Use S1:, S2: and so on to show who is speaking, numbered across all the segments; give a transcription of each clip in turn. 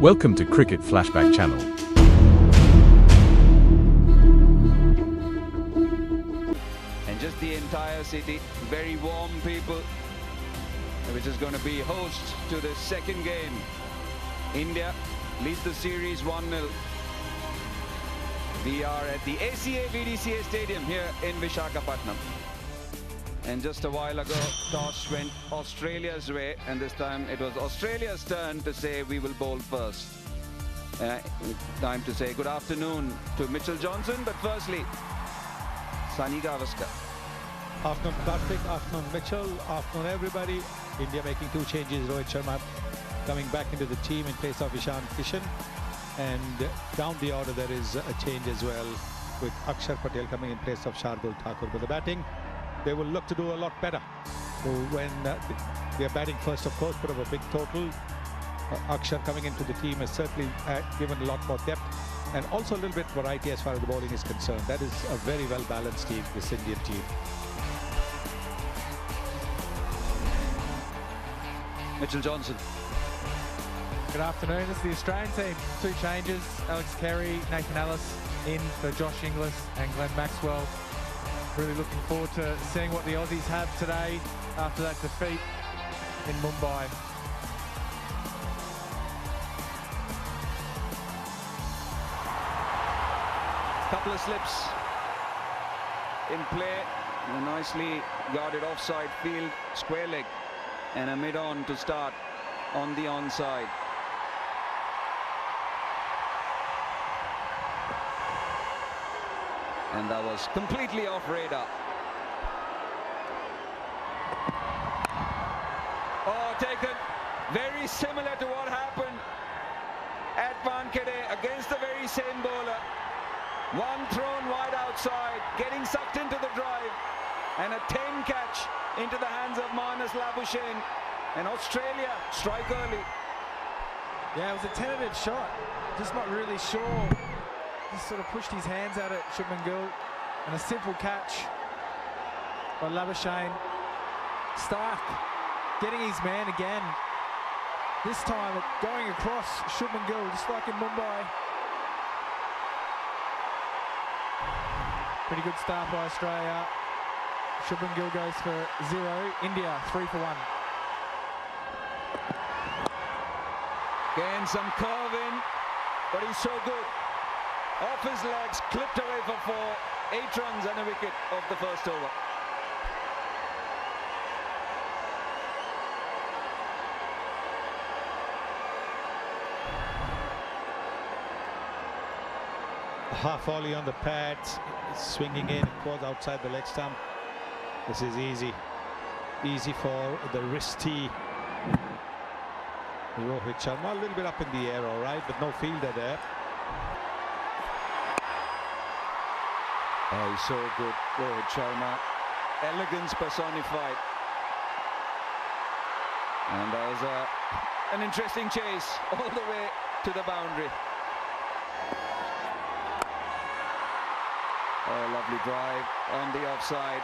S1: Welcome to Cricket Flashback channel.
S2: And just the entire city, very warm people, which is going to be host to the second game. India leads the series 1-0. We are at the ACA VDCA Stadium here in Visakhapatnam. And just a while ago, toss went Australia's way, and this time it was Australia's turn to say we will bowl first. Time to say good afternoon to Mitchell Johnson, but firstly, Sunny Gavaskar.
S3: Afternoon Karthik, afternoon Mitchell, afternoon everybody. India making two changes. Rohit Sharma coming back into the team in place of Ishan Kishan. And down the order there is a change as well, with Akshar Patel coming in place of Shardul Thakur. But the batting, they will look to do a lot better. So when they are batting first, of course, put up a big total. Akshar coming into the team has certainly given a lot more depth and also a little bit variety as far as the bowling is concerned. That is a very well balanced team, this Indian team.
S2: Mitchell Johnson.
S4: Good afternoon, this is the Australian team. Two changes, Alex Carey, Nathan Ellis in for Josh Inglis and Glenn Maxwell. Really looking forward to seeing what the Aussies have today after that defeat in Mumbai.
S2: Couple of slips in play, a nicely guarded offside field, square leg, and a mid-on to start on the onside. And that was completely off radar. Oh, taken very similar to what happened at Wkts against the very same bowler. One thrown wide outside, getting sucked into the drive, and a 10 catch into the hands of Marsh Labuschagne. And Australia strike early.
S4: Yeah, it was a tentative shot, just not really sure. Just sort of pushed his hands out at Shubman Gill, and a simple catch by Labuschagne. Starc getting his man again. This time going across Shubman Gill, just like in Mumbai. Pretty good start by Australia. Shubman Gill goes for 0. India 3 for 1.
S2: Again, some curve in, but he's so good. Off his legs, clipped away for 4, 8 runs and a wicket of the first over.
S3: Half volley on the pads, swinging in, it was outside the leg stump. This is easy for the wristy Rohit Sharma. A little bit up in the air, all right, but no fielder there.
S2: Oh, he's so good, Rohit Sharma. Elegance personified. And that was an interesting chase all the way to the boundary. Oh, lovely drive on the offside.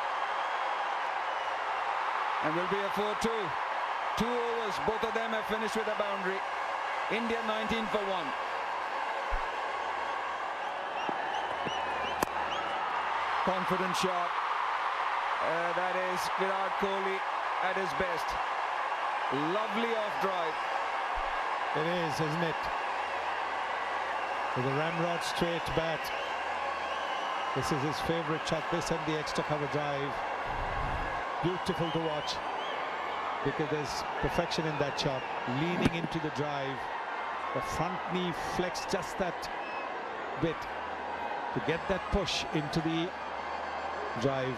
S2: And will be a 4-2. 2 overs, both of them have finished with a boundary. India 19 for 1. Confident shot. That is Virat Kohli at his best. Lovely off drive.
S3: It is, isn't it? With a ramrod straight bat. This is his favourite shot, this and the extra cover drive. Beautiful to watch, because there's perfection in that shot. Leaning into the drive, the front knee flexed just that bit to get that push into the drive.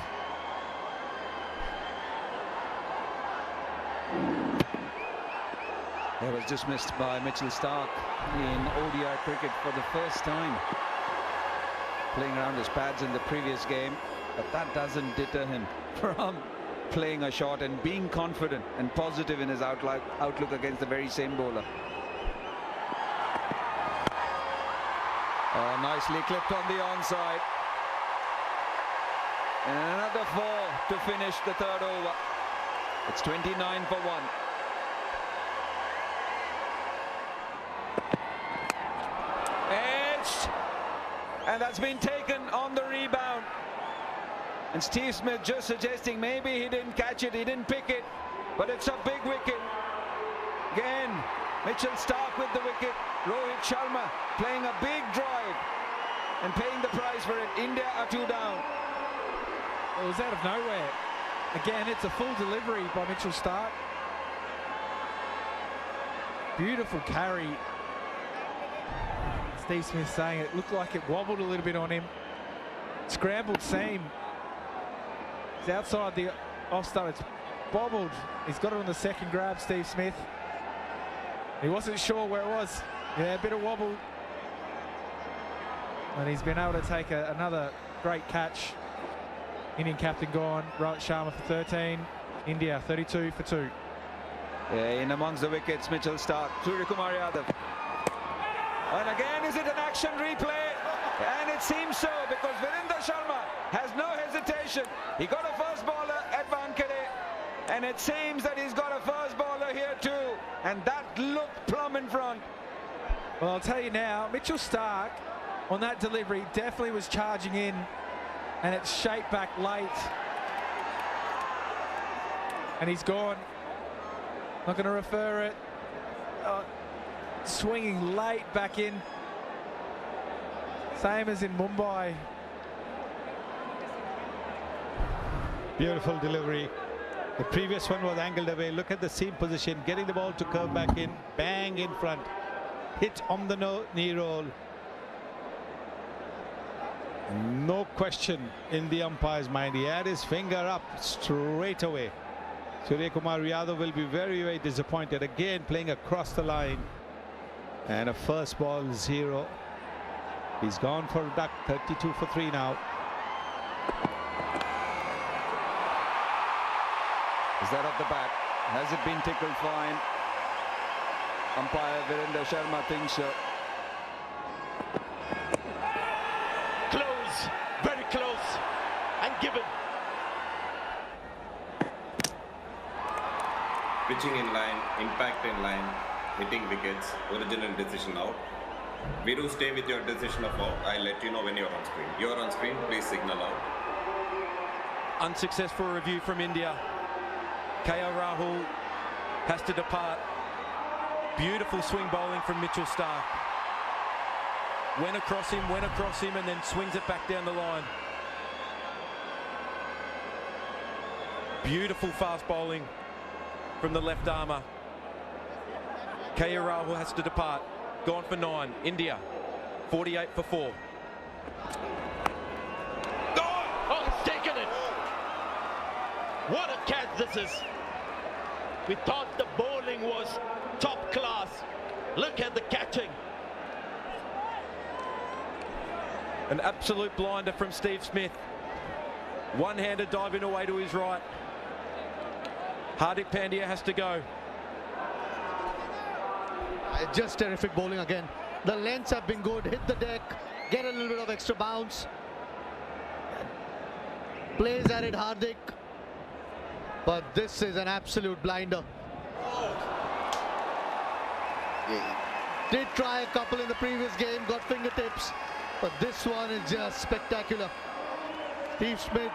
S2: It was dismissed by Mitchell Starc in ODI cricket for the first time. Playing around his pads in the previous game, but that doesn't deter him from playing a shot and being confident and positive in his outlook against the very same bowler. Oh, nicely clipped on the onside. And another 4 to finish the third over. It's 29 for 1. and that's been taken on the rebound. And Steve Smith just suggesting maybe he didn't catch it, he didn't pick it, but it's a big wicket. Again, Mitchell Starc with the wicket. Rohit Sharma playing a big drive and paying the price for it. India are 2 down.
S4: It was out of nowhere. Again, it's a full delivery by Mitchell Starc. Beautiful carry. Steve Smith saying it looked like it wobbled a little bit on him. Scrambled seam. He's outside the off stump. It's bobbled. He's got it on the second grab, Steve Smith. He wasn't sure where it was. Yeah, a bit of wobble. And he's been able to take another great catch. Indian captain gone. Rohit Sharma for 13. India 32 for 2.
S2: Yeah, in amongst the wickets, Mitchell Starc, Surya Kumar Yadav. And again, is it an action replay? And it seems so, because Virender Sharma has no hesitation. He got a first bowler at Wkts, and it seems that he's got a first bowler here too. And that looked plumb in front.
S4: Well, I'll tell you now, Mitchell Starc on that delivery definitely was charging in, and it's shaped back late. And he's gone. Not going to refer it. Swinging late back in. Same as in Mumbai.
S3: Beautiful delivery. The previous one was angled away. Look at the seam position, getting the ball to curve back in, bang in front, hit on the knee roll. No question in the umpire's mind. He had his finger up straight away. Surya Kumar Yadav will be very, very disappointed. Again, playing across the line. And a first ball 0. He's gone for a duck, 32 for 3 now.
S2: Is that off the bat? Has it been tickled fine? Umpire Virender Sharma thinks so.
S5: Close, very close, and given.
S6: Pitching in line, impact in line, hitting wickets, original decision out. We do stay with your decision of out. I'll let you know when you're on screen. You're on screen, please signal out.
S5: Unsuccessful review from India. KL Rahul has to depart. Beautiful swing bowling from Mitchell Starc. Went across him, and then swings it back down the line. Beautiful fast bowling from the left armour. KL Rahul has to depart. Gone for 9. India 48 for 4. Oh, he's taken it. What a catch this is. We thought the bowling was top class. Look at the catching. An absolute blinder from Steve Smith. One-handed diving away to his right. Hardik Pandya has to go.
S7: Just terrific bowling again. The lengths have been good. Hit the deck, get a little bit of extra bounce. Plays at it, Hardik. But this is an absolute blinder. Did try a couple in the previous game, got fingertips, but this one is just spectacular. Steve Smith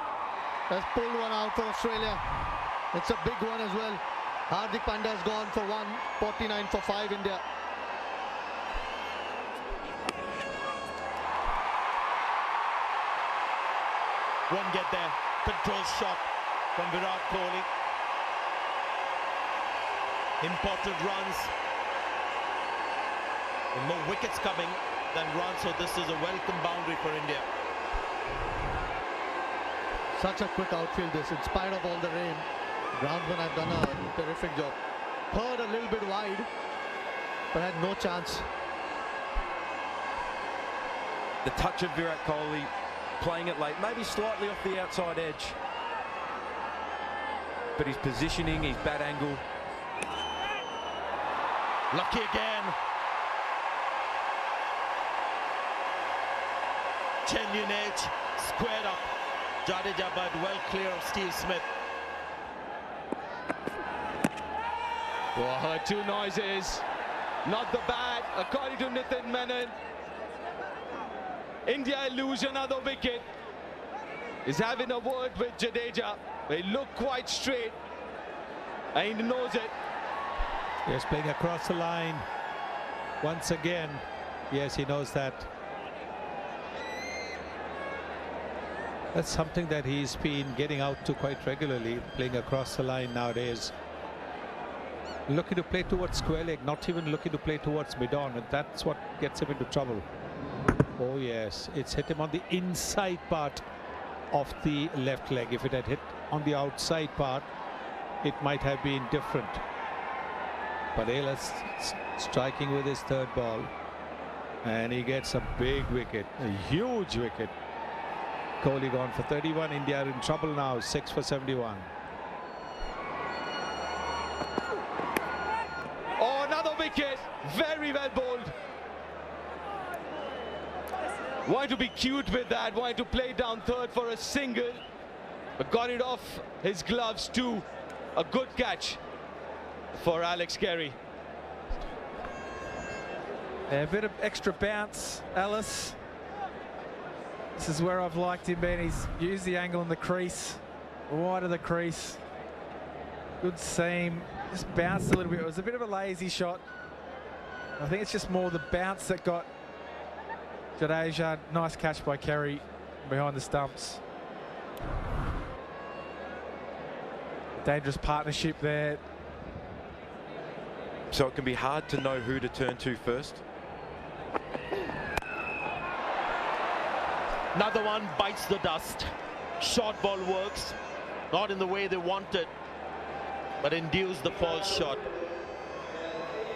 S7: has pulled one out for Australia. It's a big one as well. Hardik Pandya has gone for 1, 49 for 5 India.
S5: Won't get there. Control shot from Virat Kohli. Important runs. And more wickets coming than runs, so this is a welcome boundary for India.
S7: Such a quick outfield this, in spite of all the rain. Groundsmen have done a terrific job. Heard a little bit wide, but had no chance.
S5: The touch of Virat Kohli, playing it late, maybe slightly off the outside edge. But his positioning, his bat angle. Lucky again. Genuine edge, squared up. Jadeja, but well clear of Steve Smith.
S8: Well, I heard 2 noises. Not the bat, according to Nitin Menon. India lose another wicket. He's having a word with Jadeja. They look quite straight, and he knows it.
S3: Yes, playing across the line once again. Yes, he knows that. That's something that he's been getting out to quite regularly, playing across the line nowadays. Looking to play towards square leg, not even looking to play towards mid-on, and that's what gets him into trouble. Oh yes, it's hit him on the inside part of the left leg. If it had hit on the outside part, it might have been different. Padela's striking with his third ball, and he gets a big wicket, a huge wicket. Kohli gone for 31. India are in trouble now, 6 for 71.
S8: Oh, another wicket. Very well bowled. Wanted to be cute with that, wanted to play down third for a single, but got it off his gloves too. A good catch for Alex Carey.
S4: Yeah, a bit of extra bounce, Alice. This is where I've liked him being. He's used the angle in the crease, wide of the crease. Good seam, just bounced a little bit. It was a bit of a lazy shot. I think it's just more the bounce that got Jadeja. Nice catch by Carey behind the stumps. Dangerous partnership there.
S5: So it can be hard to know who to turn to first.
S9: Another one bites the dust. Short ball works, not in the way they wanted, but induced the false shot.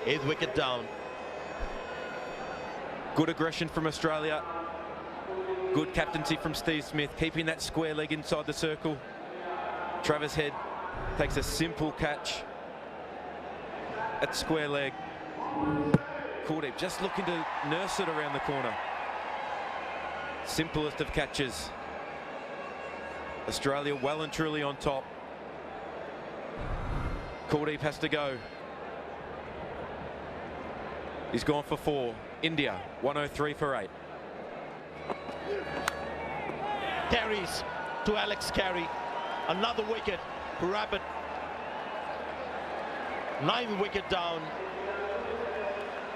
S9: 8th wicket down.
S5: Good aggression from Australia. Good captaincy from Steve Smith, keeping that square leg inside the circle. Travis Head takes a simple catch at square leg. Kuldeep just looking to nurse it around the corner. Simplest of catches. Australia well and truly on top. Kuldeep has to go. He's gone for 4. India 103 for 8.
S9: Carries to Alex Carey. Another wicket to Rapid. 9th wicket down.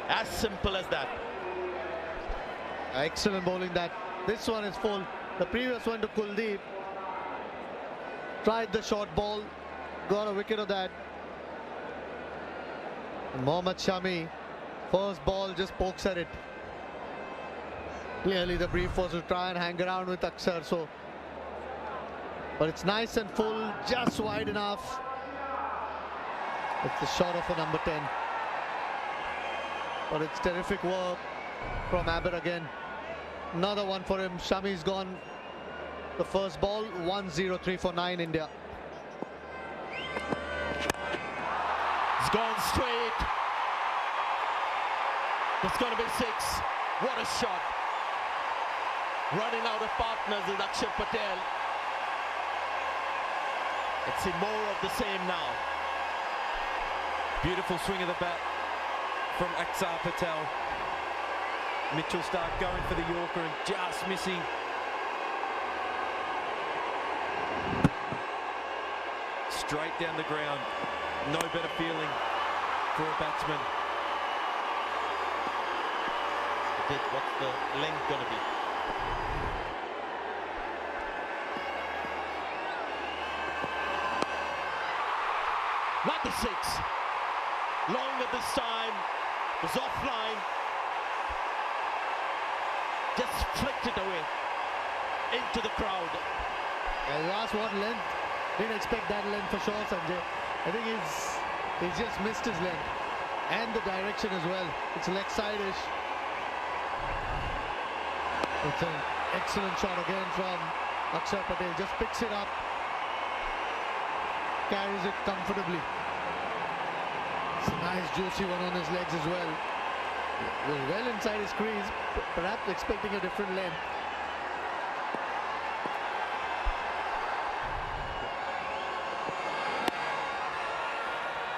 S9: As simple as that.
S7: Excellent bowling that. This one is full. The previous one to Kuldeep. Tried the short ball. Got a wicket of that. And Mohammad Shami, first ball just pokes at it. Clearly the brief was to try and hang around with Aksar. So, but it's nice and full, just wide enough. It's the shot of a number 10. But it's terrific work from Abid again. Another one for him. Shami's gone the first ball. 1-0-3 for 9 India.
S9: It's gone straight. It's going to be 6. What a shot. Running out of partners is Akshar Patel. It's in more of the same now.
S5: Beautiful swing of the bat from Akshar Patel. Mitchell Starc going for the Yorker and just missing. Straight down the ground. No better feeling for a batsman.
S9: What's the length going to be? Not the 6. Long at this time. Was offline. Just flicked it away into the crowd.
S7: And you asked what length. Didn't expect that length for sure, Sanjay. I think he's just missed his length. And the direction as well. It's leg side-ish. It's an excellent shot again from Akshar Patel. Just picks it up. Carries it comfortably. It's a nice juicy one on his legs as well. Well inside his crease, perhaps expecting a different length.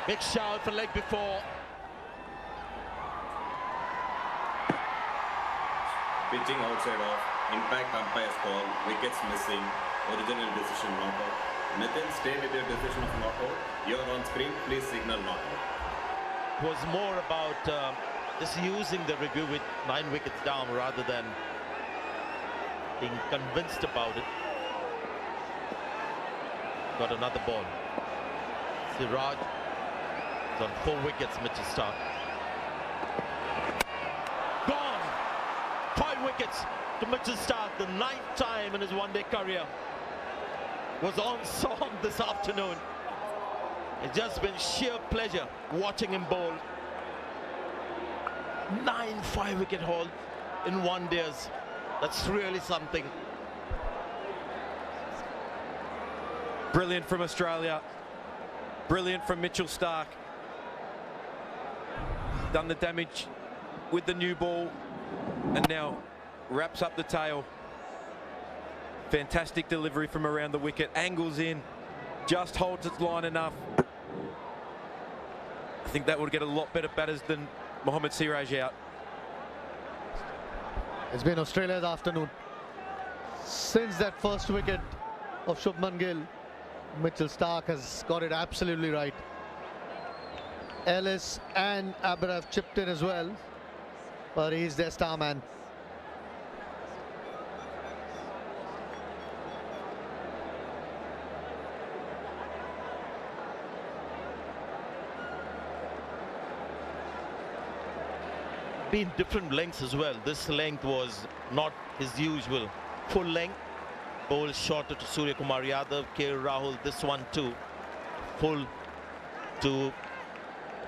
S9: Big shout for leg before.
S6: pitching outside off, impact umpire's call, wickets missing, original decision not out. Nitin, stay with your decision of not out. You're on screen, please signal not out.
S9: Was more about just using the review with 9 wickets down rather than being convinced about it. Got another ball. Siraj is on 4 wickets, Mitchell Starc. Gone! 5 wickets to Mitchell Starc, the 9th time in his one-day career. Was on song this afternoon. It's just been sheer pleasure watching him bowl. 9 5-wicket hauls in 1 days. That's really something.
S5: Brilliant from Australia. Brilliant from Mitchell Starc. Done the damage with the new ball and now wraps up the tail. Fantastic delivery from around the wicket. Angles in, just holds its line enough. I think that would get a lot better batters than Mohammad Siraj out.
S7: It's been Australia's afternoon. Since that first wicket of Shubman Gill, Mitchell Starc has got it absolutely right. Ellis and Aber have chipped in as well, but he's their star man.
S9: Been different lengths as well. This length was not his usual full length. Bowl shorter to Surya Kumar Yadav, KL Rahul. This one too, full to a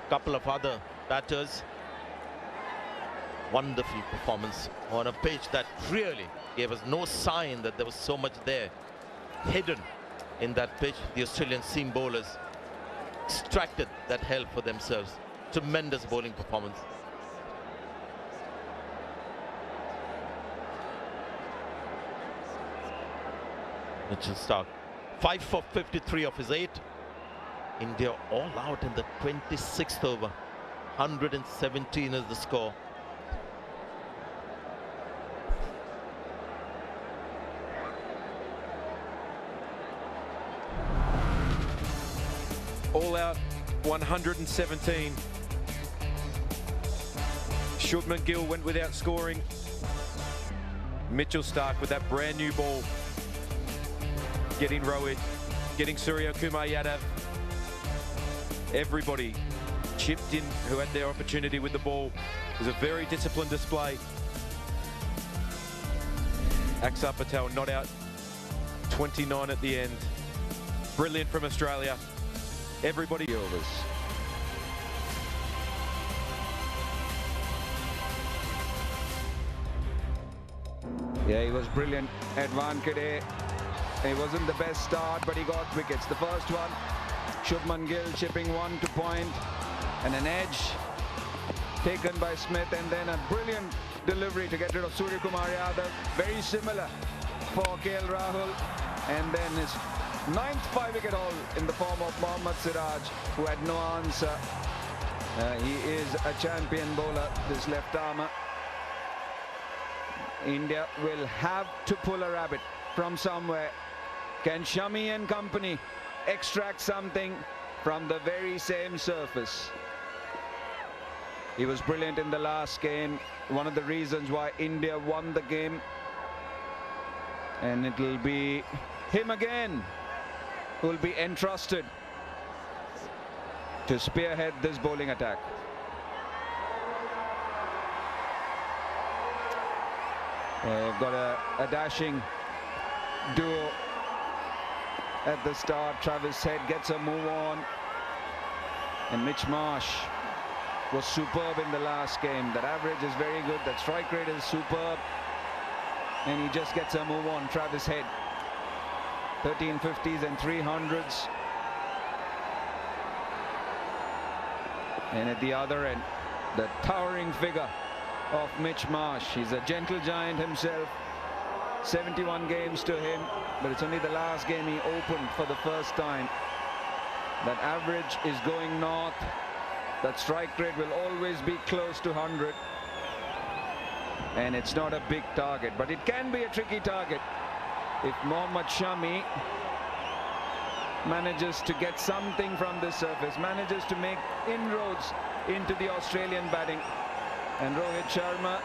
S9: couple of other batters. Wonderful performance on a pitch that really gave us no sign that there was so much there hidden in that pitch. The Australian seam bowlers extracted that help for themselves. Tremendous bowling performance. Mitchell Starc, 5 for 53 of his 8. India all out in the 26th over. 117 is the score.
S5: All out, 117. Shubman Gill went without scoring. Mitchell Starc with that brand new ball. Getting Rohit, getting Surya Kumar Yadav. Everybody chipped in who had their opportunity with the ball. It was a very disciplined display. Akshar Patel not out, 29 at the end. Brilliant from Australia. Everybody overs.
S2: Yeah, he was brilliant at Wkts. It wasn't the best start, but he got wickets. The first one, Shubman Gill chipping 1 to point, and an edge taken by Smith, and then a brilliant delivery to get rid of Surya Kumar Yadav. Very similar for KL Rahul, and then his 9th 5-wicket haul in the form of Mohammad Siraj, who had no answer. He is a champion bowler, this left armer. India will have to pull a rabbit from somewhere. Can Shami and company extract something from the very same surface? He was brilliant in the last game. One of the reasons why India won the game. And it'll be him again who will be entrusted to spearhead this bowling attack. We've got a dashing duo at the start. Travis Head gets a move on, and Mitch Marsh was superb in the last game. That average is very good, that strike rate is superb, and he just gets a move on. Travis Head, 13 50s and 300s, and at the other end, the towering figure of Mitch Marsh. He's a gentle giant himself. 71 games to him, but it's only the last game he opened for the first time. That average is going north. That strike rate will always be close to 100. and it's not a big target, but it can be a tricky target if Mohammad Shami manages to get something from this surface, manages to make inroads into the Australian batting. And Rohit Sharma,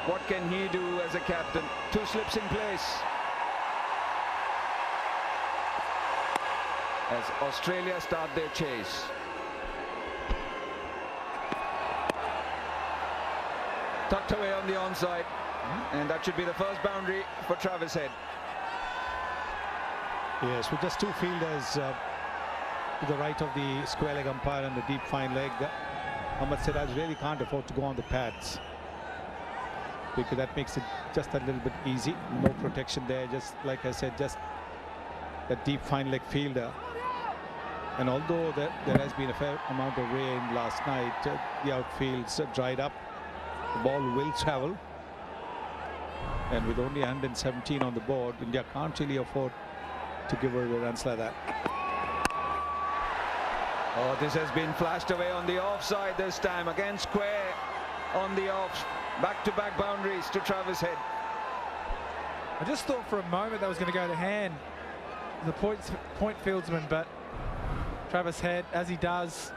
S2: what can he do as a captain? 2 slips in place as Australia start their chase. Tucked away on the onside, and that should be the first boundary for Travis Head.
S3: Yes, with just 2 fielders to the right of the square leg umpire and the deep fine leg, Ahmed Siraj really can't afford to go on the pads, because that makes it just a little bit easy. No protection there, just like I said, just a deep fine leg fielder. And although there has been a fair amount of rain last night, the outfield's dried up. The ball will travel, and with only 117 on the board, India can't really afford to give away runs like that.
S2: Oh, this has been flashed away on the offside this time. Again square on the off. Back-to-back boundaries to Travis Head.
S4: I just thought for a moment that was going to go to hand, the point fieldsman, but Travis Head, as he does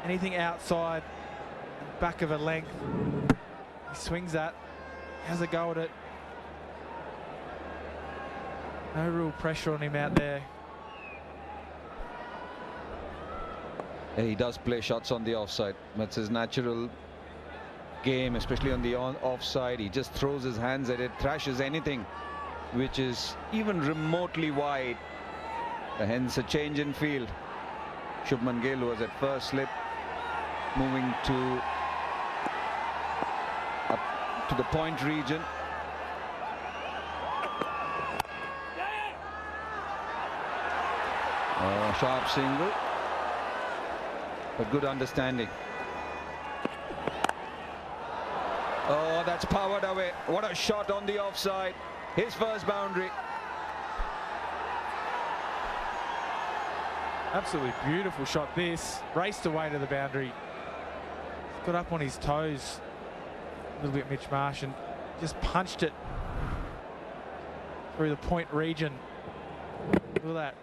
S4: anything outside back of a length, he swings that, has a go at it. No real pressure on him out there.
S2: Yeah, he does play shots on the offside. That's his natural game, especially on the offside. He just throws his hands at it, thrashes anything which is even remotely wide. Hence a change in field. Shubman Gill was at first slip, moving to up to the point region. Sharp single, but good understanding. Oh, that's powered away. What a shot on the offside. His first boundary.
S4: Absolutely beautiful shot this. Raced away to the boundary. Got up on his toes a little bit, Mitch Marsh, and just punched it through the point region. Look at that.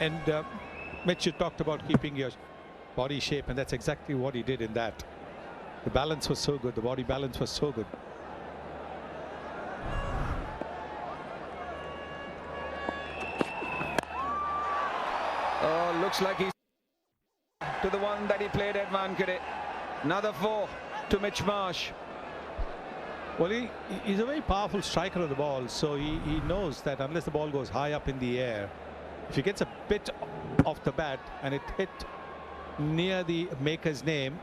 S3: And Mitch, you talked about keeping your body shape, and that's exactly what he did in that. The balance was so good. The body balance was so good.
S2: Oh, looks like he's to the one that he played at Wkts. Another 4 to Mitch Marsh.
S3: Well, he's a very powerful striker of the ball, so he knows that unless the ball goes high up in the air, if he gets a bit off the bat and it hit near the maker's name,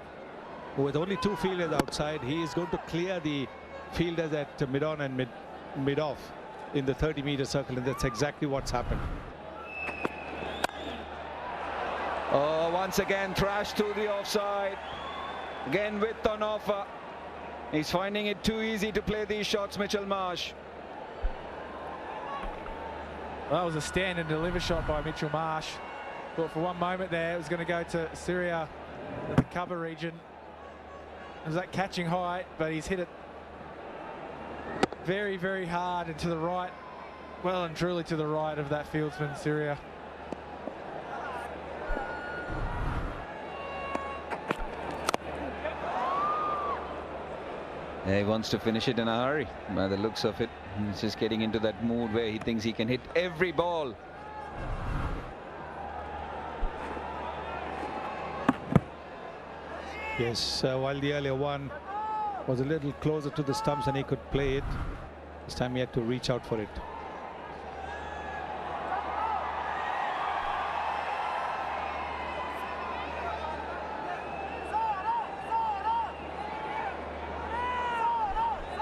S3: with only 2 fielders outside, he is going to clear the fielders at mid-on and mid-off in the 30-meter circle, and that's exactly what's happened.
S2: Oh, once again thrashed to the offside. Again width on offer. He's finding it too easy to play these shots, Mitchell Marsh.
S4: Well, that was a stand and deliver shot by Mitchell Marsh. Thought for one moment there it was going to go to Syria at the cover region. It was that catching height, but he's hit it very, very hard and to the right, well and truly to the right of that fieldsman, Syria.
S2: Yeah, he wants to finish it in a hurry. By the looks of it, he's just getting into that mood where he thinks he can hit every ball.
S3: Yes, while the earlier one was a little closer to the stumps and he could play it, this time he had to reach out for it.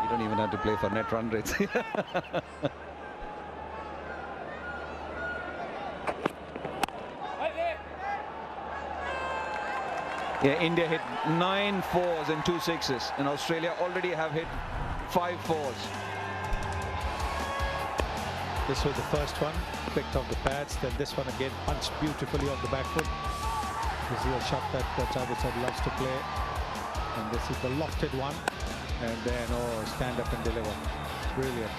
S2: You don't even have to play for net run rates. Yeah, India hit 9 4s and 2 6s, and Australia already have hit 5 4s.
S3: This was the first one, picked off the pads, then this one again punched beautifully on the back foot. This is a shot that Travis Head loves to play. And this is the lofted one. And then, oh, stand up and deliver. Brilliant.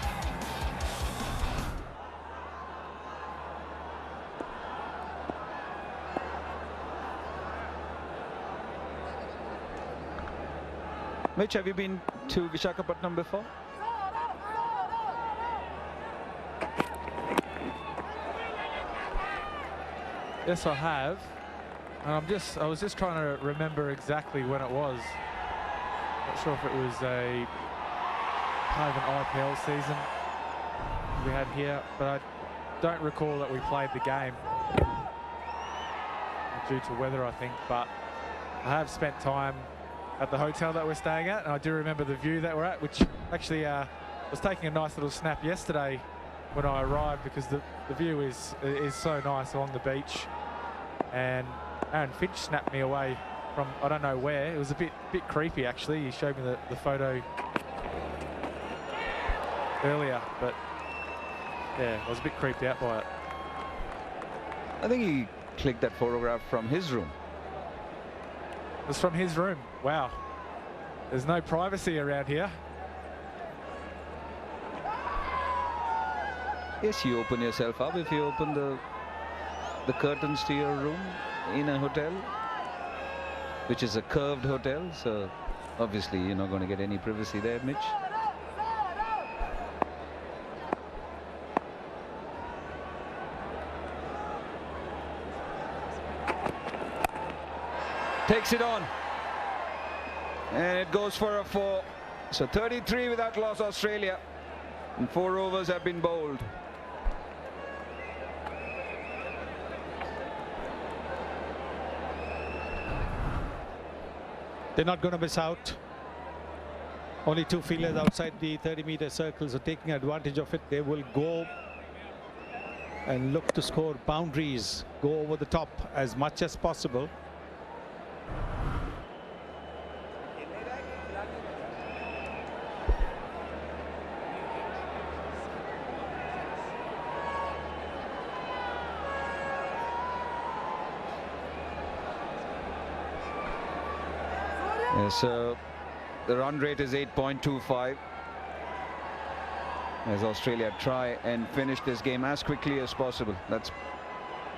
S2: Mitch, have you been to Visakhapatnam before?
S4: Yes, I have. And I was just trying to remember exactly when it was. Not sure if it was a kind of an IPL season we had here, but I don't recall that we played the game due to weather, I think. But I have spent time at the hotel that we're staying at, and I do remember the view that we're at, which actually was taking a nice little snap yesterday when I arrived, because the view is so nice along the beach. And Aaron Finch snapped me away from I don't know where. It was a bit creepy, actually. He showed me the photo earlier, but yeah, I was a bit creeped out by it.
S2: I think he clicked that photograph from his room.
S4: It was from his room. Wow. There's no privacy around here.
S2: Yes, you open yourself up if you open the curtains to your room in a hotel, which is a curved hotel, so obviously you're not going to get any privacy there, Mitch. Takes it on, and it goes for a 4. So 33 without loss, Australia, and 4 overs have been bowled.
S3: They're not going to miss out. Only 2 fielders outside the 30-meter circle, so taking advantage of it, they will go and look to score boundaries, go over the top as much as possible.
S2: So the run rate is 8.25 as Australia try and finish this game as quickly as possible.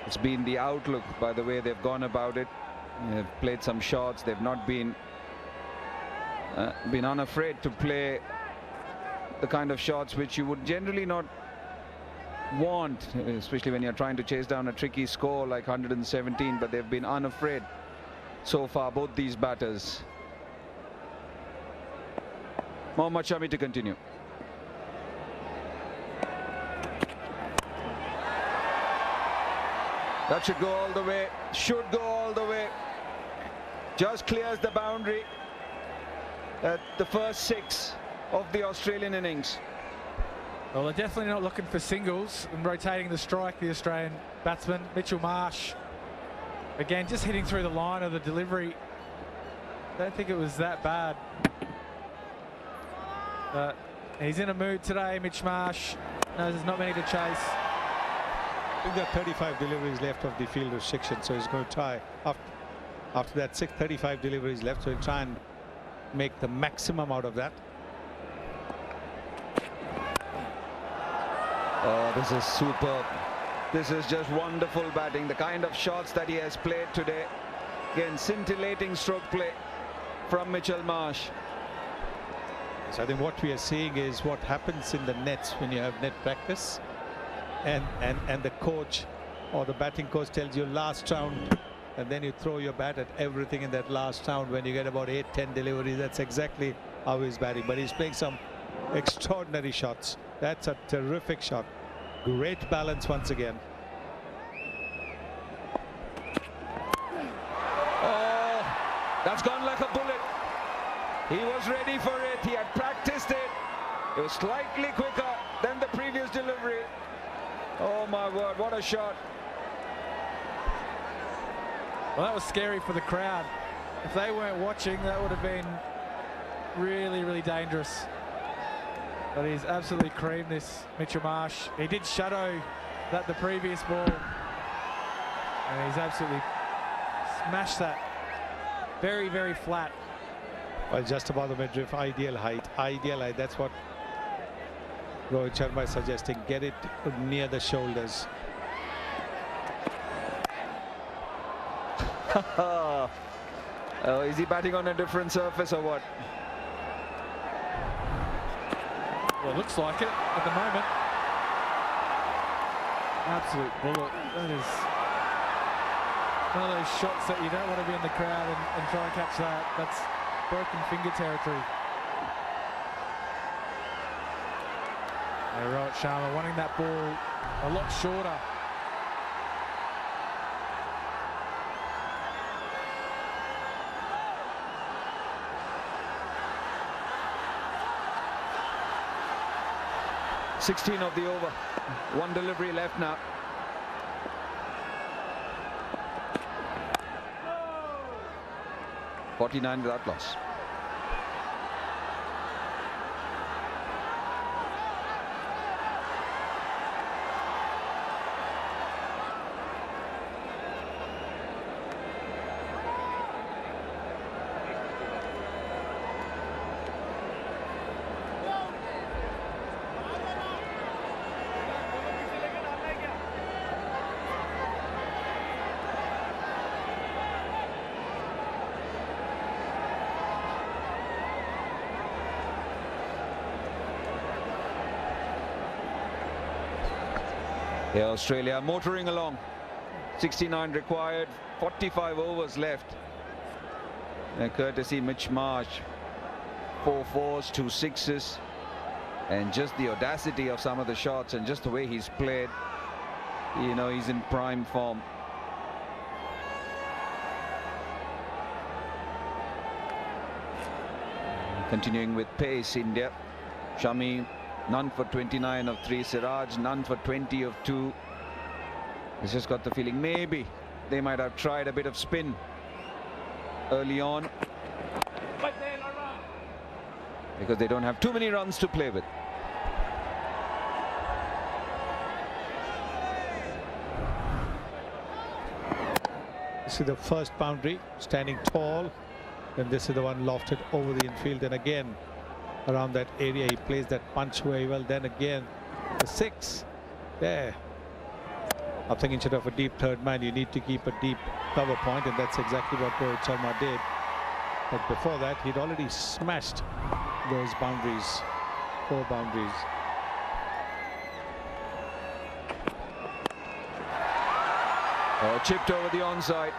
S2: It's been the outlook by the way they've gone about it. They've played some shots. They've not been unafraid to play the kind of shots which you would generally not want, especially when you're trying to chase down a tricky score like 117, but they've been unafraid so far, both these batters. Mohammad Shami to continue. That should go all the way. Should go all the way. Just clears the boundary at the first 6 of the Australian innings.
S4: Well, they're definitely not looking for singles and rotating the strike, the Australian batsman. Mitchell Marsh, again, just hitting through the line of the delivery. Don't think it was that bad. But he's in a mood today, Mitch Marsh. Knows there's not many to chase.
S3: I think there are 35 deliveries left of the field restriction, so he's going to try after that 35 deliveries left, so he'll try and make the maximum out of that.
S2: Oh, this is superb. This is just wonderful batting. The kind of shots that he has played today. Again, scintillating stroke play from Mitchell Marsh.
S3: So I think what we are seeing is what happens in the nets when you have net practice, and the coach or the batting coach tells you last round, and then you throw your bat at everything in that last round. When you get about 8-10 deliveries, that's exactly how he's batting. But he's playing some extraordinary shots. That's a terrific shot. Great balance once again.
S2: Oh, that's gone like a bullet. He was ready for it. He had practiced it. It was slightly quicker than the previous delivery. Oh my word, what a shot.
S4: Well, that was scary for the crowd. If they weren't watching, that would have been really, really dangerous. But he's absolutely creamed this, Mitchell Marsh. He did shadow the previous ball, and he's absolutely smashed that very, very flat.
S3: Well, just about the midriff, ideal height, that's what Rohit Sharma is suggesting. Get it near the shoulders.
S2: Is he batting on a different surface or what?
S4: Well, it looks like it at the moment. Absolute bullet. That is one of those shots that you don't want to be in the crowd and try and catch that. That's broken finger territory. Rohit Sharma wanting that ball a lot shorter.
S2: (16 of the over). One delivery left now. (49 without loss). Yeah, Australia motoring along. 69 required, 45 overs left. And courtesy Mitch Marsh, 4 4s, 2 6s, and just the audacity of some of the shots and just the way he's played, you know, he's in prime form. Continuing with pace, India. Shami, none for 29 of 3. Siraj, none for 20 of 2. He's just got the feeling maybe they might have tried a bit of spin early on, because they don't have too many runs to play with.
S3: This is the first boundary, standing tall. Then this is the one lofted over the infield, and again around that area he plays that punch very well. Then again the 6 there. I think instead of a deep third man, you need to keep a deep cover point, and that's exactly what Rohit Sharma did. But before that, he'd already smashed those boundaries, 4 boundaries.
S2: Oh, chipped over the onside,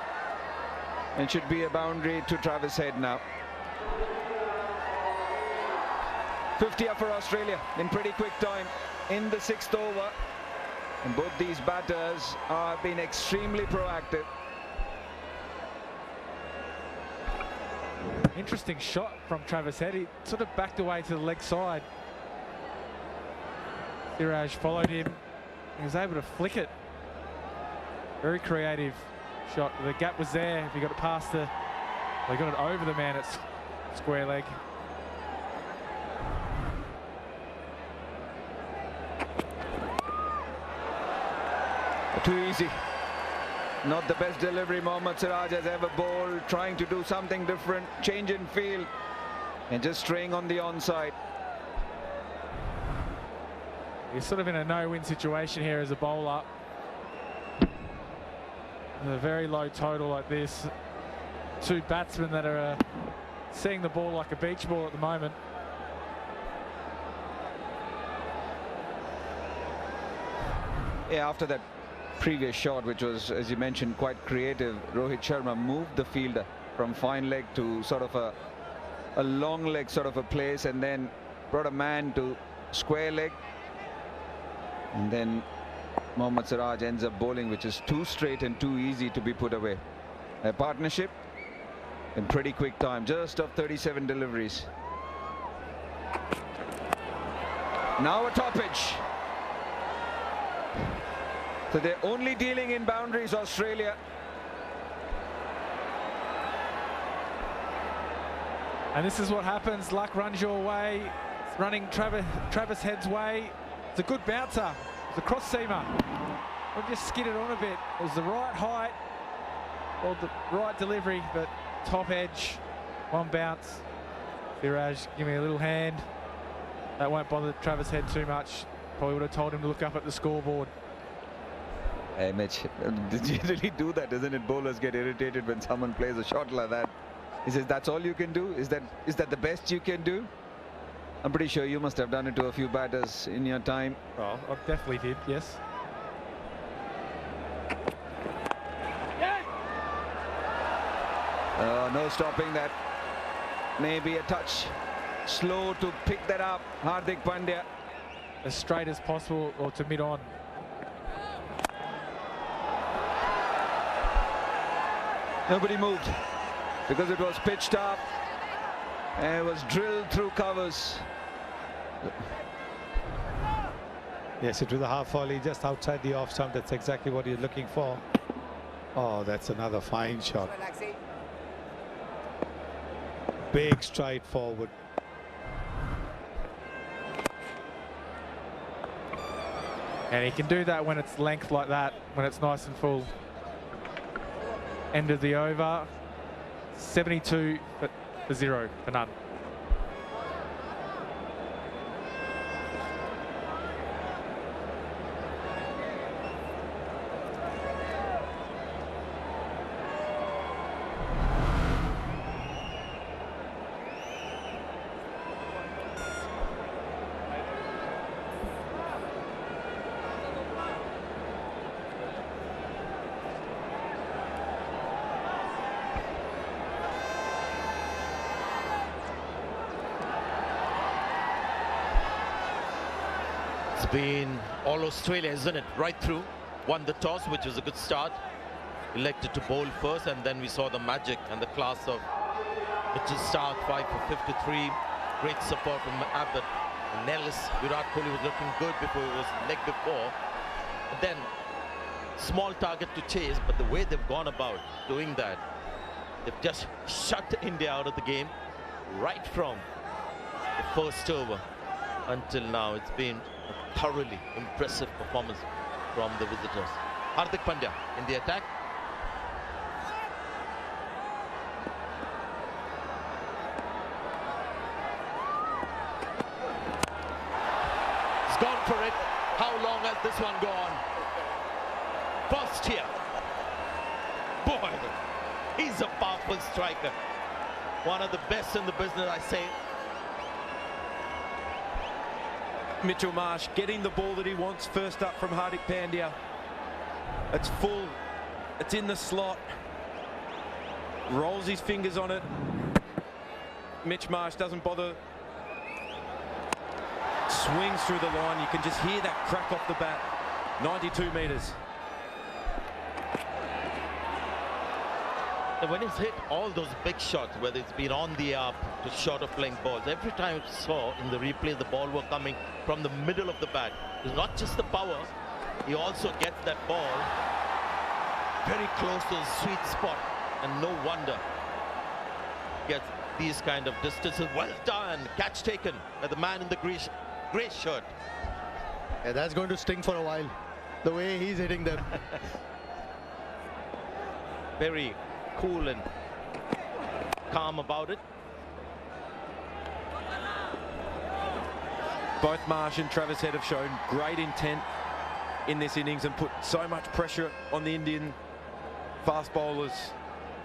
S2: and should be a boundary to Travis Head now. 50 up for Australia in pretty quick time in the 6th over. And both these batters have been extremely proactive.
S4: Interesting shot from Travis Head. He sort of backed away to the leg side. Siraj followed him. He was able to flick it. Very creative shot. The gap was there. If he got it past the, they got it over the man at square leg.
S2: Too easy. Not the best delivery Mohammad Siraj has ever bowled. Trying to do something different, change in field, and just straying on the onside.
S4: He's sort of in a no-win situation here as a bowler. With a very low total like this. 2 batsmen that are seeing the ball like a beach ball at the moment.
S2: Yeah, after that previous shot, which was, as you mentioned, quite creative, Rohit Sharma moved the fielder from fine leg to sort of a long leg sort of a place, and then brought a man to square leg, and then Mohammad Siraj ends up bowling, which is too straight and too easy to be put away. A partnership in pretty quick time, just of 37 deliveries. Now a top pitch. So they're only dealing in boundaries, Australia.
S4: And this is what happens. Luck runs your way. It's running Travis Head's way. It's a good bouncer. It's a cross seamer. We'll just skid it on a bit. It was the right height, or the right delivery, but top edge, one bounce. Viraj, give me a little hand. That won't bother Travis Head too much. Probably would have told him to look up at the scoreboard.
S2: Hey Mitch, did you really do that? Isn't it? Bowlers get irritated when someone plays a shot like that. He says, that's all you can do? Is that the best you can do? I'm pretty sure you must have done it to a few batters in your time.
S4: Well, I definitely did, yes.
S2: No stopping that. Maybe a touch slow to pick that up. Hardik Pandya.
S4: As straight as possible or to mid-on.
S2: Nobody moved because it was pitched up and it was drilled through covers.
S3: Yes, it was a half volley just outside the off stump. That's exactly what you're looking for. Oh, that's another fine shot. Big stride forward.
S4: And he can do that when it's length like that, when it's nice and full. End of the over. 72 for 0 for none.
S9: It's been all Australia, isn't it? Right through. Won the toss, which was a good start. Elected to bowl first, and then we saw the magic and the class of Mitchell Starc, 5 for 53. Great support from Abbott. And Nellis, Virat Kohli was looking good before it was leg before. But then, small target to chase, but the way they've gone about doing that, they've just shut India out of the game right from the first over until now. It's been a thoroughly impressive performance from the visitors. Hardik Pandya in the attack. He's gone for it. How long has this one gone? First here. Boy, he's a powerful striker. One of the best in the business, I say.
S5: Mitchell Marsh getting the ball that he wants first up from Hardik Pandya. It's full, it's in the slot, rolls his fingers on it. Mitch Marsh doesn't bother, swings through the line. You can just hear that crack off the bat. 92 metres.
S9: When he's hit all those big shots, whether it's been on the up to short of length balls, every time I saw in the replay the ball were coming from the middle of the bat. It's not just the power, he also gets that ball very close to the sweet spot, and no wonder gets these kind of distances. Well done, catch taken by the man in the grey shirt.
S7: Yeah, that's going to sting for a while, the way he's hitting them.
S9: Very cool and calm about it.
S5: Both Marsh and Travis Head have shown great intent in this innings and put so much pressure on the Indian fast bowlers.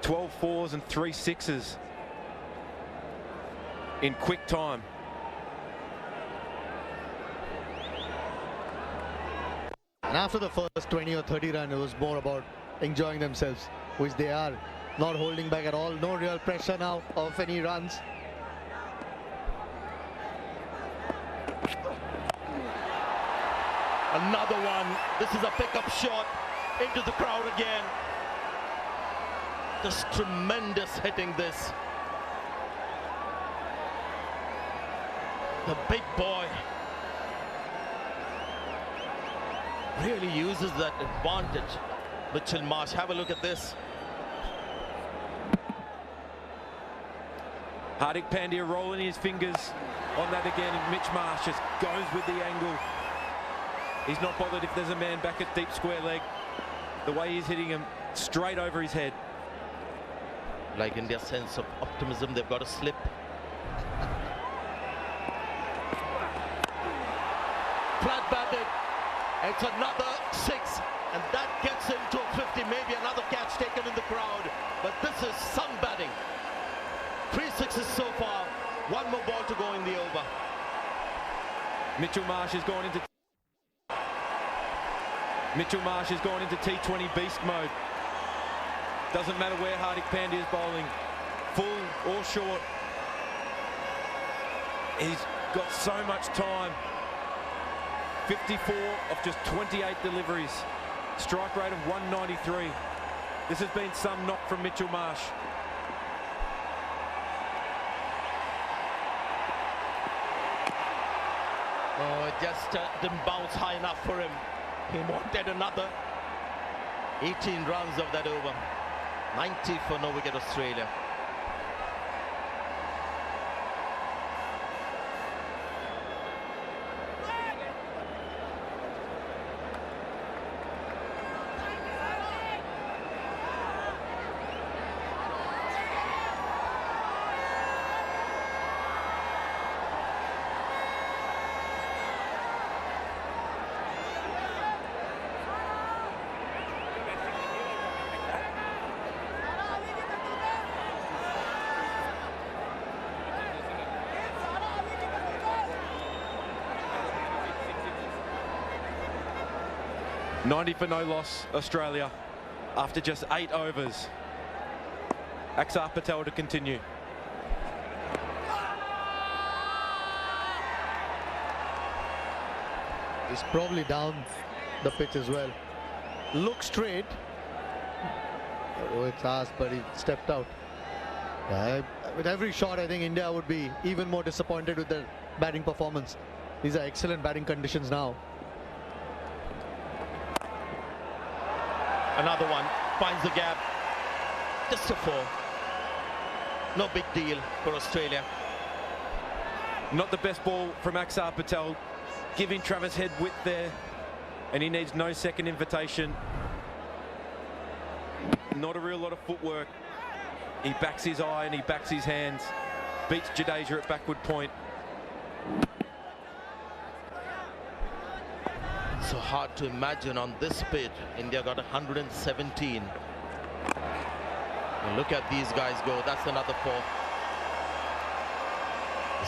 S5: 12 fours and 3 sixes in quick time.
S7: And after the first 20 or 30 runs, it was more about enjoying themselves, which they are. Not holding back at all. No real pressure now of any runs.
S9: Another one. This is a pickup shot into the crowd again. Just tremendous hitting this. The big boy really uses that advantage. Mitchell Marsh, have a look at this.
S5: Hardik Pandya rolling his fingers on that again, and Mitch Marsh just goes with the angle. He's not bothered if there's a man back at deep square leg. The way he's hitting him straight over his head.
S9: Like India's sense of optimism, they've got a slip. It's another 6, and that gets him to 50, maybe another catch taken in the crowd. But this is some batting. 3 sixes so far, one more ball to go in the over.
S5: Mitchell Marsh has gone into T20 beast mode. Doesn't matter where Hardik Pandya is bowling, full or short. He's got so much time. 54 of just 28 deliveries. Strike rate of 193. This has been some knock from Mitchell Marsh.
S9: Oh, it just didn't bounce high enough for him. He wanted another. 18 runs of that over. 90 for no wicket Australia.
S5: .90 for no loss, Australia, after just 8 overs. Axar Patel to continue.
S7: He's probably down the pitch as well. Look straight. Oh, it's asked, but he stepped out. With every shot, I think India would be even more disappointed with their batting performance. These are excellent batting conditions now.
S9: Another one, finds the gap, just a 4. No big deal for Australia.
S5: Not the best ball from Axar Patel, giving Travis Head width there, and he needs no second invitation. Not a real lot of footwork. He backs his eye and he backs his hands. Beats Jadeja at backward point.
S9: So hard to imagine on this pitch. India got 117. And look at these guys go. That's another 4.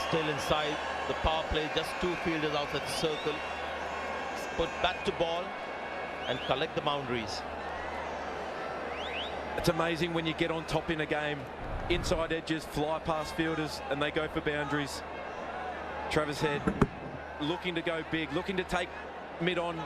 S9: Still inside the power play. Just 2 fielders outside the circle. Put bat to ball and collect the boundaries.
S5: It's amazing when you get on top in a game. Inside edges fly past fielders and they go for boundaries. Travis Head looking to go big, looking to take mid on.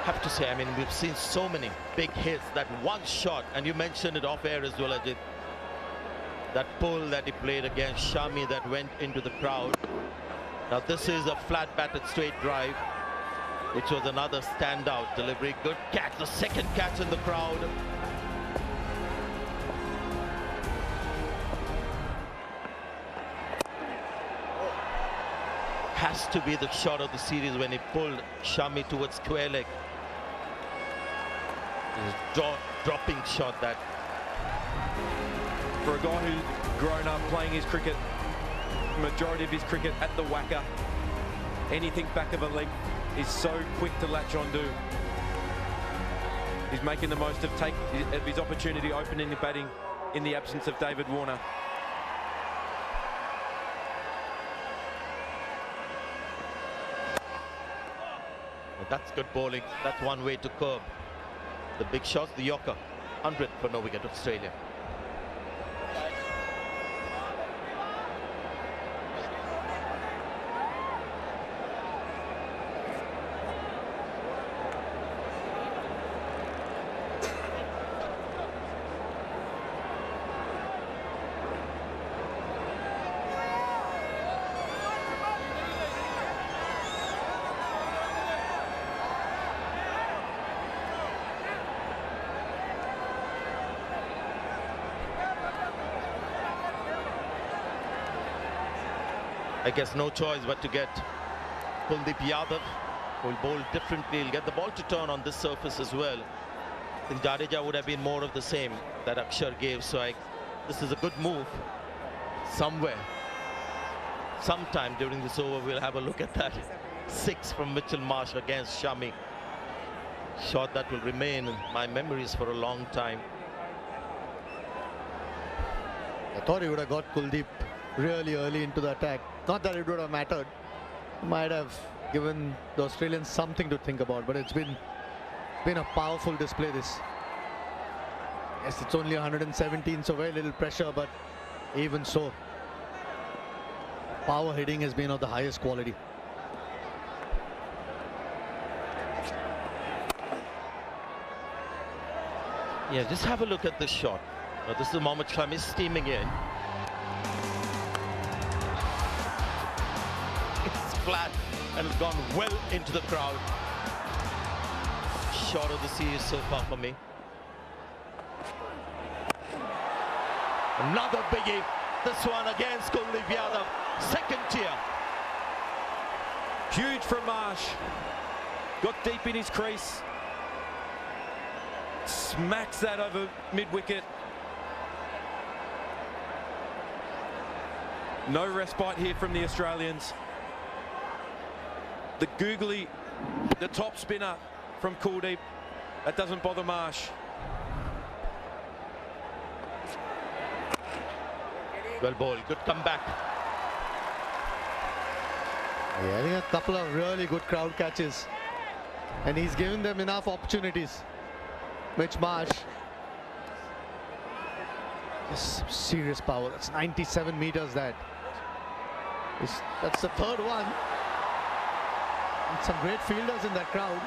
S9: Have to say, I mean, we've seen so many big hits. That one shot, and you mentioned it off air as well, Ajit. That pull that he played against Shami that went into the crowd. Now this is a flat batted straight drive, which was another standout delivery. Good catch, the second catch in the crowd. Has to be the shot of the series when he pulled Shami towards square leg. Dropping shot that.
S5: For a guy who's grown up playing his cricket, majority of his cricket at the whacker, anything back of a leg is so quick to latch onto. He's making the most of his opportunity opening the batting in the absence of David Warner.
S9: That's good bowling. That's one way to curb the big shots. The Yorker, 100 for no wicket Australia. I guess no choice but to get Kuldeep Yadav, who will bowl differently. He'll get the ball to turn on this surface as well. I think Jadeja would have been more of the same that Akshar gave, so I This is a good move. Somewhere, sometime during this over, we'll have a look at that. 6 from Mitchell Marsh against Shami. Shot that will remain in my memories for a long time.
S7: I thought he would have got Kuldeep really early into the attack. Not that it would have mattered. Might have given the Australians something to think about, but it's been a powerful display this. Yes, it's only 117, so very little pressure, but even so, power hitting has been of the highest quality.
S9: Yeah, just have a look at this shot. Now, this is Mohammad Shami steaming in. It's flat and it's gone well into the crowd. Shot of the series so far for me. Another biggie. This one against Kuldeep Yadav. Second tier.
S5: Huge from Marsh. Got deep in his crease. Smacks that over mid-wicket. No respite here from the Australians. The googly, the top spinner from Kuldeep. That doesn't bother Marsh.
S9: Well bowled, good comeback.
S7: Yeah, I think a couple of really good crowd catches, and he's given them enough opportunities. Mitch Marsh. Some serious power. That's 97 meters. That's the third one. And some great fielders in that crowd.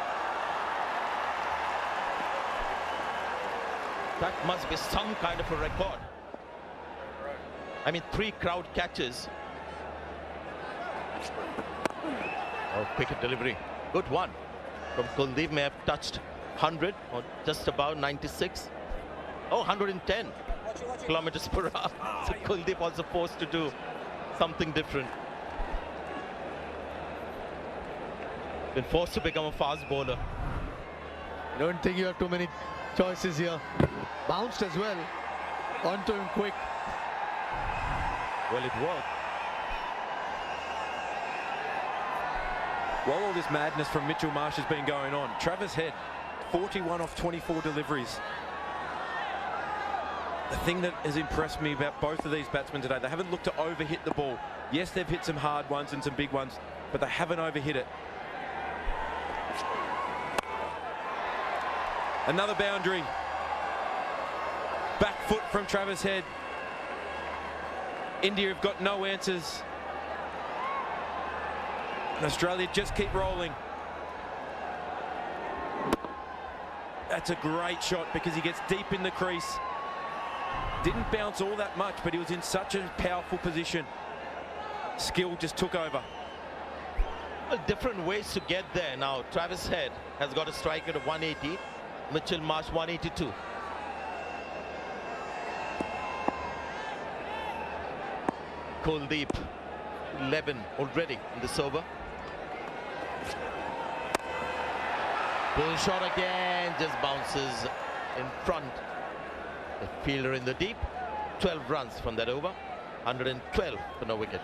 S9: That must be some kind of a record. I mean, 3 crowd catches. Oh, cricket delivery. Good one from Kuldeep. May have touched 100 or just about 96. Oh, 110 kilometers per hour. So Kuldeep was forced to do something different. Been forced to become a fast bowler.
S7: I don't think you have too many choices here. Bounced as well. Onto him quick.
S9: Well, it worked.
S5: While all this madness from Mitchell Marsh has been going on, Travis Head, 41 off 24 deliveries. The thing that has impressed me about both of these batsmen today, they haven't looked to overhit the ball. Yes, they've hit some hard ones and some big ones, but they haven't overhit it. Another boundary. Back foot from Travis Head. India have got no answers. And Australia just keep rolling. That's a great shot because he gets deep in the crease. Didn't bounce all that much, but he was in such a powerful position. Skill just took over.
S9: Well, different ways to get there. Now, Travis Head has got a strike rate of 180. Mitchell Marsh 182. Kuldeep 11 already in this over. Pull shot again, just bounces in front. The fielder in the deep. 12 runs from that over. 112 for no wicket.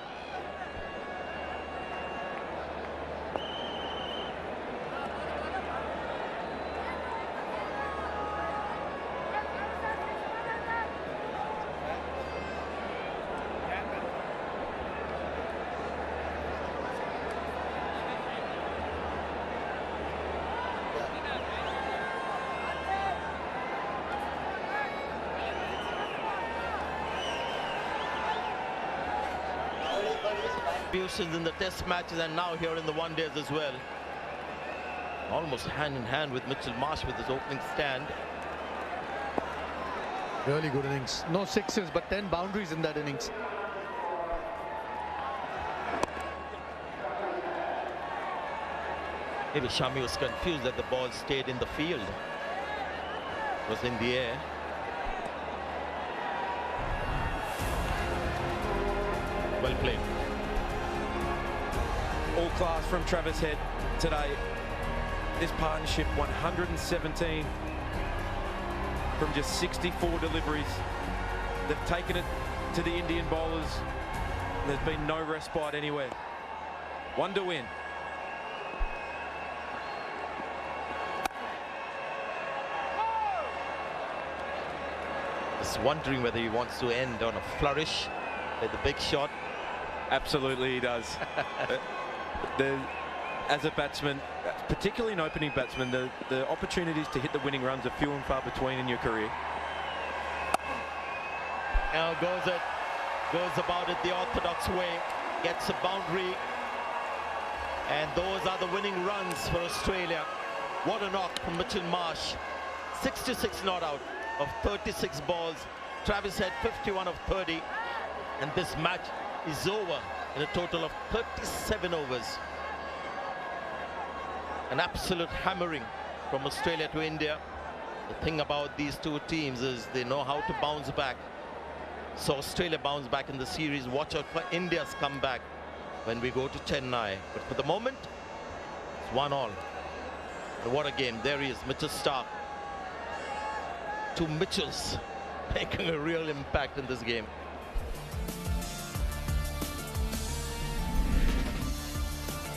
S9: In the test matches and now here in the one days as well. Almost hand in hand with Mitchell Marsh with his opening stand.
S7: Really good innings. No sixes, but 10 boundaries in that innings.
S9: Maybe Shami was confused that the ball stayed in the field. It was in the air. Well played.
S5: All class from Travis Head today. This partnership 117 from just 64 deliveries. They've taken it to the Indian bowlers. There's been no respite anywhere. One to win.
S9: Just wondering whether he wants to end on a flourish with the big shot.
S5: Absolutely he does. As a batsman, particularly an opening batsman, the opportunities to hit the winning runs are few and far between in your career.
S9: Now goes about it the orthodox way, gets a boundary, and those are the winning runs for Australia. What a knock from Mitchell Marsh. 66 not out of 36 balls. Travis had 51 of 30, and this match is over in a total of 37 overs. An absolute hammering from Australia to India. The thing about these two teams is they know how to bounce back. So Australia bounce back in the series. Watch out for India's comeback when we go to Chennai. But for the moment, it's 1-all. And what a game. There he is, Mitchell Starc. Two Mitchells making a real impact in this game.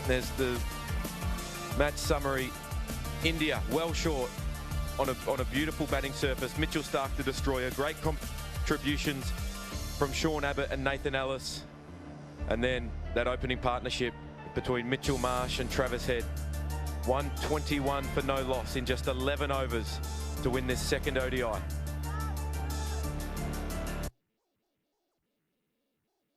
S5: There's the match summary. India well short on a beautiful batting surface. Mitchell Starc, the destroyer. Great contributions from Sean Abbott and Nathan Ellis. And then that opening partnership between Mitchell Marsh and Travis Head. 121 for no loss in just 11 overs to win this second ODI.